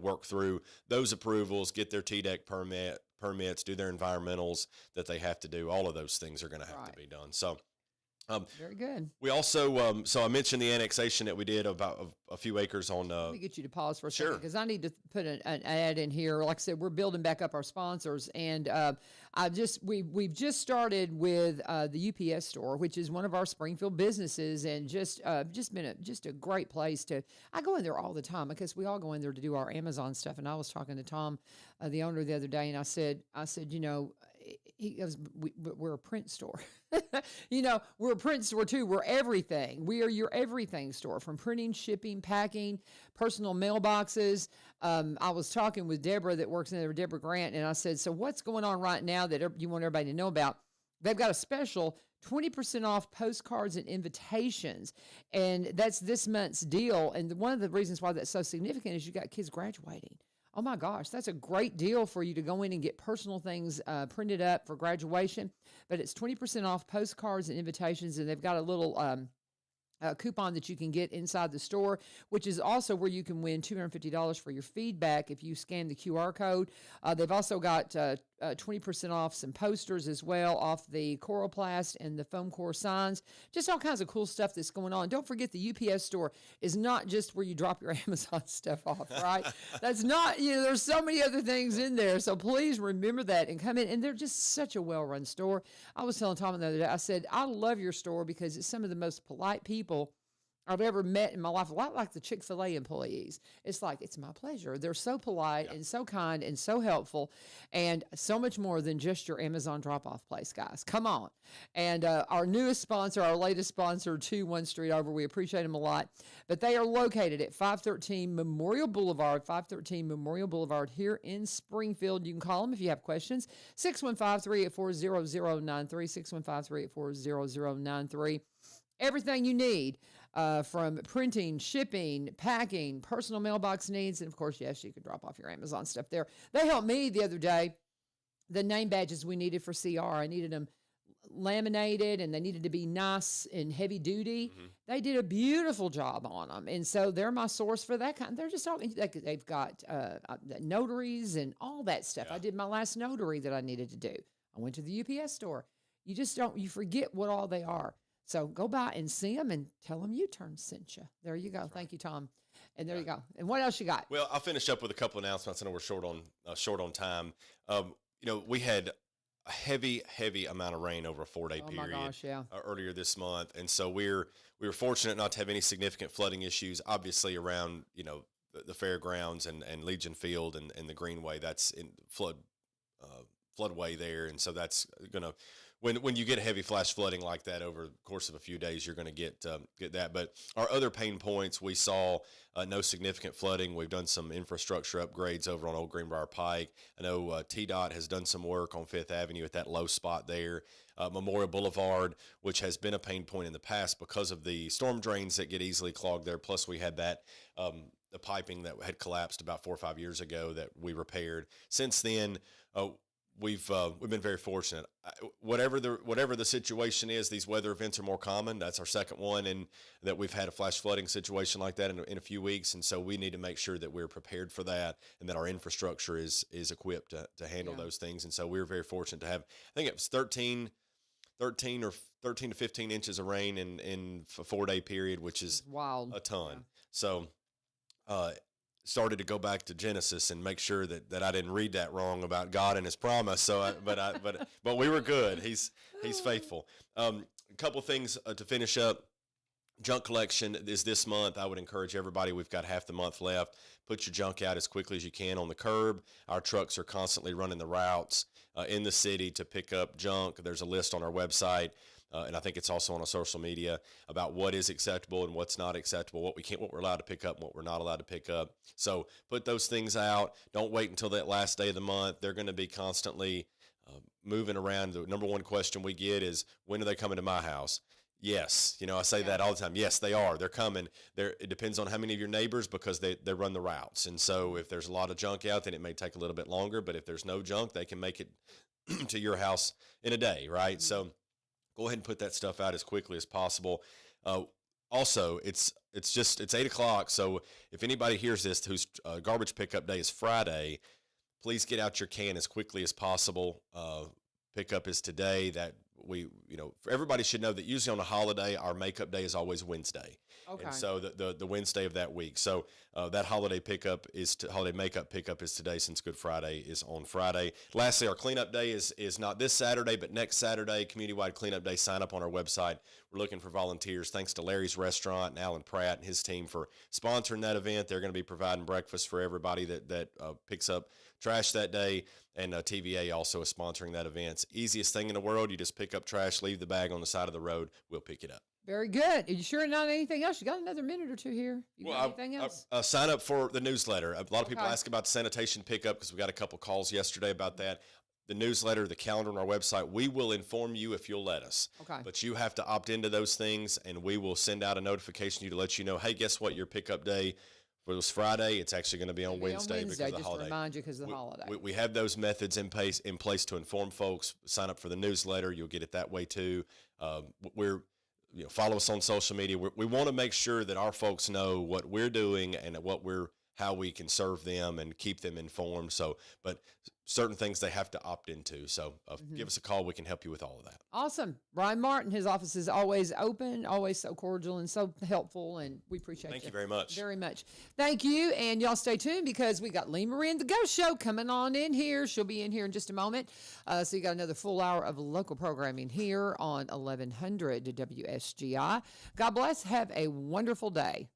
work through those approvals, get their TDEC permits, do their environmentals that they have to do. All of those things are going to have to be done. So very good. We also, so I mentioned the annexation that we did about a few acres on. Let me get you to pause for a second, because I need to put an ad in here. Like I said, we're building back up our sponsors, and we've just started with the UPS store, which is one of our Springfield businesses, and just been a great place to. I go in there all the time because we all go in there to do our Amazon stuff. And I was talking to Tom, the owner, the other day, and I said, he goes, we're a print store. We're a print store too. We're everything. We are your everything store, from printing, shipping, packing, personal mailboxes. I was talking with Deborah that works in there, Deborah Grant, and I said, so what's going on right now that you want everybody to know about? They've got a special 20% off postcards and invitations, and that's this month's deal. And one of the reasons why that's so significant is you got kids graduating. Oh my gosh, that's a great deal for you to go in and get personal things printed up for graduation. But it's 20% off postcards and invitations, and they've got a little coupon that you can get inside the store, which is also where you can win $250 for your feedback if you scan the QR code. They've also got 20% off some posters as well, off the Coroplast and the foam core signs. Just all kinds of cool stuff that's going on. Don't forget, the UPS store is not just where you drop your Amazon stuff off, right? That's not, there's so many other things in there. So please remember that and come in. And they're just such a well-run store. I was telling Tom the other day, I said, I love your store because it's some of the most polite people I've ever met in my life, a lot like the Chick-fil-A employees. It's like, it's my pleasure. They're so polite and so kind and so helpful, and so much more than just your Amazon drop-off place, guys. Come on. And our newest sponsor, our latest sponsor, 1 Street Over, we appreciate them a lot. But they are located at 513 Memorial Boulevard, here in Springfield. You can call them if you have questions. 615-384-0093, 615-384-0093. Everything you need. From printing, shipping, packing, personal mailbox needs, and of course, yes, you can drop off your Amazon stuff there. They helped me the other day. The name badges we needed for CR, I needed them laminated, and they needed to be nice and heavy duty. Mm-hmm. They did a beautiful job on them, and so they're my source for that kind. They're just all, they've got notaries and all that stuff. Yeah. I did my last notary that I needed to do. I went to the UPS store. You just don't, you forget what all they are. So go by and see them and tell them U-Turn sent you. There you go. That's Thank you, Tom. And there you go. And what else you got? Well, I'll finish up with a couple announcements. I know we're short on time. We had a heavy amount of rain over a 4-day period. My gosh, yeah. Earlier this month, and so we were fortunate not to have any significant flooding issues. Obviously, around the fairgrounds and Legion Field and the Greenway. That's in floodway there, and so that's gonna. When you get heavy flash flooding like that over the course of a few days, you're going to get that. But our other pain points, we saw no significant flooding. We've done some infrastructure upgrades over on Old Greenbrier Pike. I know TDOT has done some work on Fifth Avenue at that low spot there. Memorial Boulevard, which has been a pain point in the past because of the storm drains that get easily clogged there. Plus, we had that the piping that had collapsed about 4 or 5 years ago that we repaired. Since then, we've been very fortunate. Whatever the situation is, these weather events are more common. That's our second one, and that we've had a flash flooding situation like that in a few weeks, and so we need to make sure that we're prepared for that and that our infrastructure is equipped to handle those things. And so we're very fortunate to have. I think it was 13 to 15 inches of rain in a 4-day period, which is wild, a ton. Yeah. So. Started to go back to Genesis and make sure that I didn't read that wrong about God and His promise. So, but we were good. He's faithful. A couple things to finish up. Junk collection is this month. I would encourage everybody. We've got half the month left. Put your junk out as quickly as you can on the curb. Our trucks are constantly running the routes in the city to pick up junk. There's a list on our website. And I think it's also on our social media about what is acceptable and what's not acceptable, what we're allowed to pick up and what we're not allowed to pick up. So put those things out. Don't wait until that last day of the month. They're going to be constantly moving around. The number one question we get is, when are they coming to my house? Yes. I say that all the time. Yes, they are. They're coming. It depends on how many of your neighbors, because they run the routes. And so if there's a lot of junk out, then it may take a little bit longer. But if there's no junk, they can make it to your house in a day, right? Mm-hmm. So go ahead and put that stuff out as quickly as possible. Also, it's 8:00. So if anybody hears this whose garbage pickup day is Friday, please get out your can as quickly as possible. Pickup is today. That everybody should know that usually on a holiday, our makeup day is always Wednesday. Okay. And so the Wednesday of that week. So that holiday makeup pickup is today, since Good Friday is on Friday. Lastly, our cleanup day is not this Saturday, but next Saturday, community-wide cleanup day. Sign up on our website. We're looking for volunteers. Thanks to Larry's Restaurant and Alan Pratt and his team for sponsoring that event. They're going to be providing breakfast for everybody that picks up trash that day. And TVA also is sponsoring that event. It's the easiest thing in the world. You just pick up trash, leave the bag on the side of the road. We'll pick it up. Very good. Are you sure not anything else? You got another minute or two here. Got anything else? Sign up for the newsletter. A lot of people ask about the sanitation pickup, because we got a couple calls yesterday about that. The newsletter, the calendar on our website, we will inform you if you'll let us. Okay. But you have to opt into those things, and we will send out a notification to you to let you know, hey, guess what? Your pickup day was Friday. It's actually going to be on Wednesday because of the holiday. Just to remind you, because of the holiday. We have those methods in place to inform folks. Sign up for the newsletter. You'll get it that way too. Follow us on social media. We want to make sure that our folks know what we're doing and what we're how we can serve them and keep them informed. So, but certain things they have to opt into. So give us a call. We can help you with all of that. Awesome. Brian Martin, his office is always open, always so cordial and so helpful, and we appreciate Thank you very much. Very much. Thank you, and y'all stay tuned because we got Lee Marie and the Ghost Show coming on in here. She'll be in here in just a moment. So you got another full hour of local programming here on 1100 WSGI. God bless. Have a wonderful day.